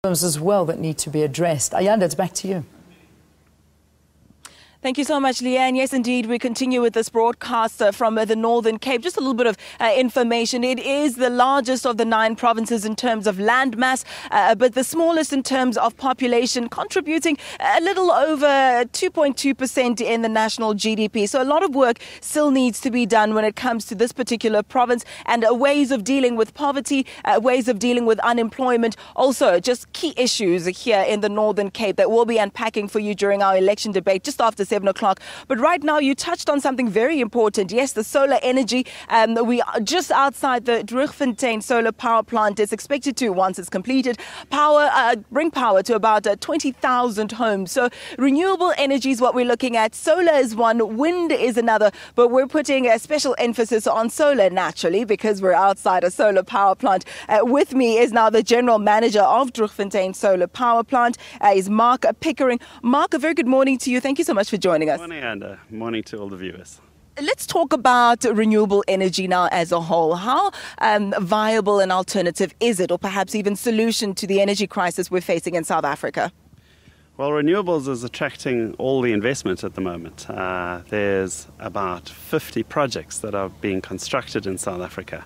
As well that need to be addressed. Ayanda, it's back to you. Thank you so much, Leanne. Yes, indeed, we continue with this broadcast from the Northern Cape. Just a little bit of information. It is the largest of the 9 provinces in terms of land mass, but the smallest in terms of population, contributing a little over 2.2% in the national GDP. So a lot of work still needs to be done when it comes to this particular province and ways of dealing with poverty, ways of dealing with unemployment. Also, just key issues here in the Northern Cape that we'll be unpacking for you during our election debate just after 7 o'clock. But right now, you touched on something very important. Yes, the solar energy. We are just outside the Droogfontein solar power plant. It's expected to, once it's completed, bring power to about 20,000 homes. So renewable energy is what we're looking at. Solar is one, wind is another. But we're putting a special emphasis on solar naturally because we're outside a solar power plant. With me is now the general manager of Droogfontein solar power plant, is Mark Pickering. Mark, a very good morning to you. Thank you so much for joining us. Morning, and morning to all the viewers. Let's talk about renewable energy now as a whole. How viable an alternative is it, or perhaps even solution to the energy crisis we're facing in South Africa? Well, renewables is attracting all the investment at the moment. There's about 50 projects that are being constructed in South Africa.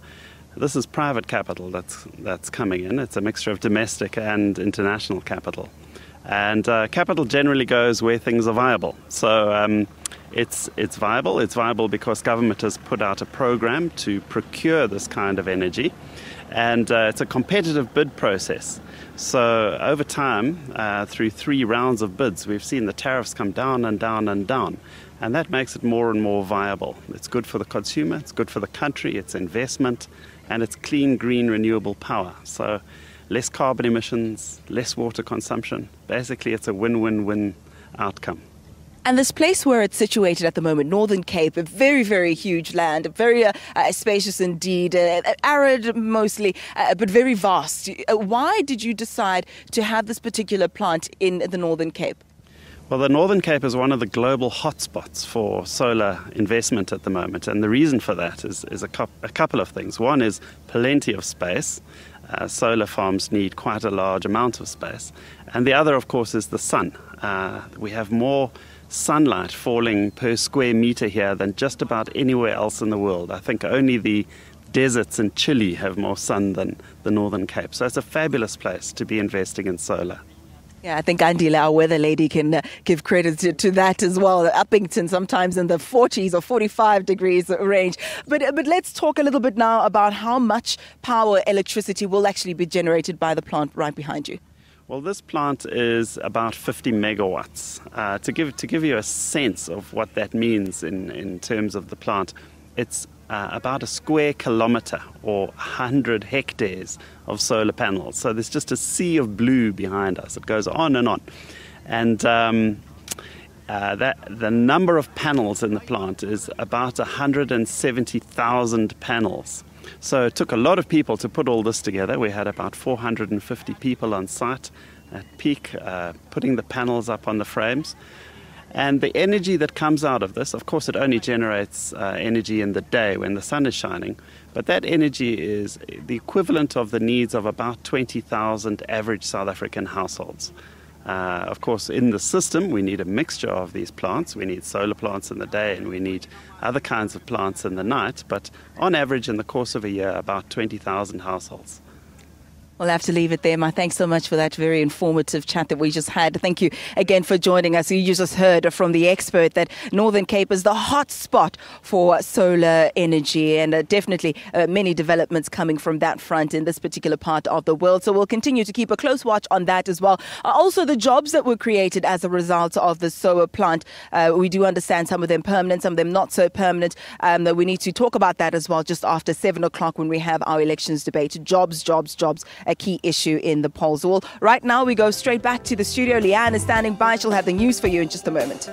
This is private capital that's coming in. It's a mixture of domestic and international capital. And capital generally goes where things are viable. So it's viable. It's viable because government has put out a program to procure this kind of energy. And it's a competitive bid process. So over time, through 3 rounds of bids, we've seen the tariffs come down and down and down. And that makes it more and more viable. It's good for the consumer, it's good for the country, it's investment, and it's clean, green, renewable power. So less carbon emissions, less water consumption. Basically, it's a win-win-win outcome. And this place where it's situated at the moment, Northern Cape, a very, very huge land, very spacious indeed, arid mostly, but very vast. Why did you decide to have this particular plant in the Northern Cape? Well, the Northern Cape is one of the global hotspots for solar investment at the moment. And the reason for that is a couple of things. One is plenty of space. Solar farms need quite a large amount of space. And the other, of course, is the sun. We have more sunlight falling per square meter here than just about anywhere else in the world. I think only the deserts in Chile have more sun than the Northern Cape. So it's a fabulous place to be investing in solar. Yeah, I think Andile, our weather lady, can give credit to that as well. Uppington, sometimes in the 40s or 45 degrees range. But let's talk a little bit now about how much power, electricity will actually be generated by the plant right behind you. Well, this plant is about 50 megawatts. To give you a sense of what that means in terms of the plant, it's about a square kilometre or 100 hectares of solar panels. So there's just a sea of blue behind us. It goes on and on. And the number of panels in the plant is about 170,000 panels. So it took a lot of people to put all this together. We had about 450 people on site at peak, putting the panels up on the frames. And the energy that comes out of this, of course, it only generates energy in the day when the sun is shining. But that energy is the equivalent of the needs of about 20,000 average South African households. Of course, in the system, we need a mixture of these plants. We need solar plants in the day and we need other kinds of plants in the night. But on average, in the course of a year, about 20,000 households. We'll have to leave it there. Thanks so much for that very informative chat that we just had. Thank you again for joining us. You just heard from the expert that Northern Cape is the hot spot for solar energy, and definitely many developments coming from that front in this particular part of the world. So we'll continue to keep a close watch on that as well. Also, the jobs that were created as a result of the solar plant, we do understand some of them permanent, some of them not so permanent. We need to talk about that as well just after 7 o'clock when we have our elections debate. Jobs, a key issue in the polls. Well, right now we go straight back to the studio. Leanne is standing by. She'll have the news for you in just a moment.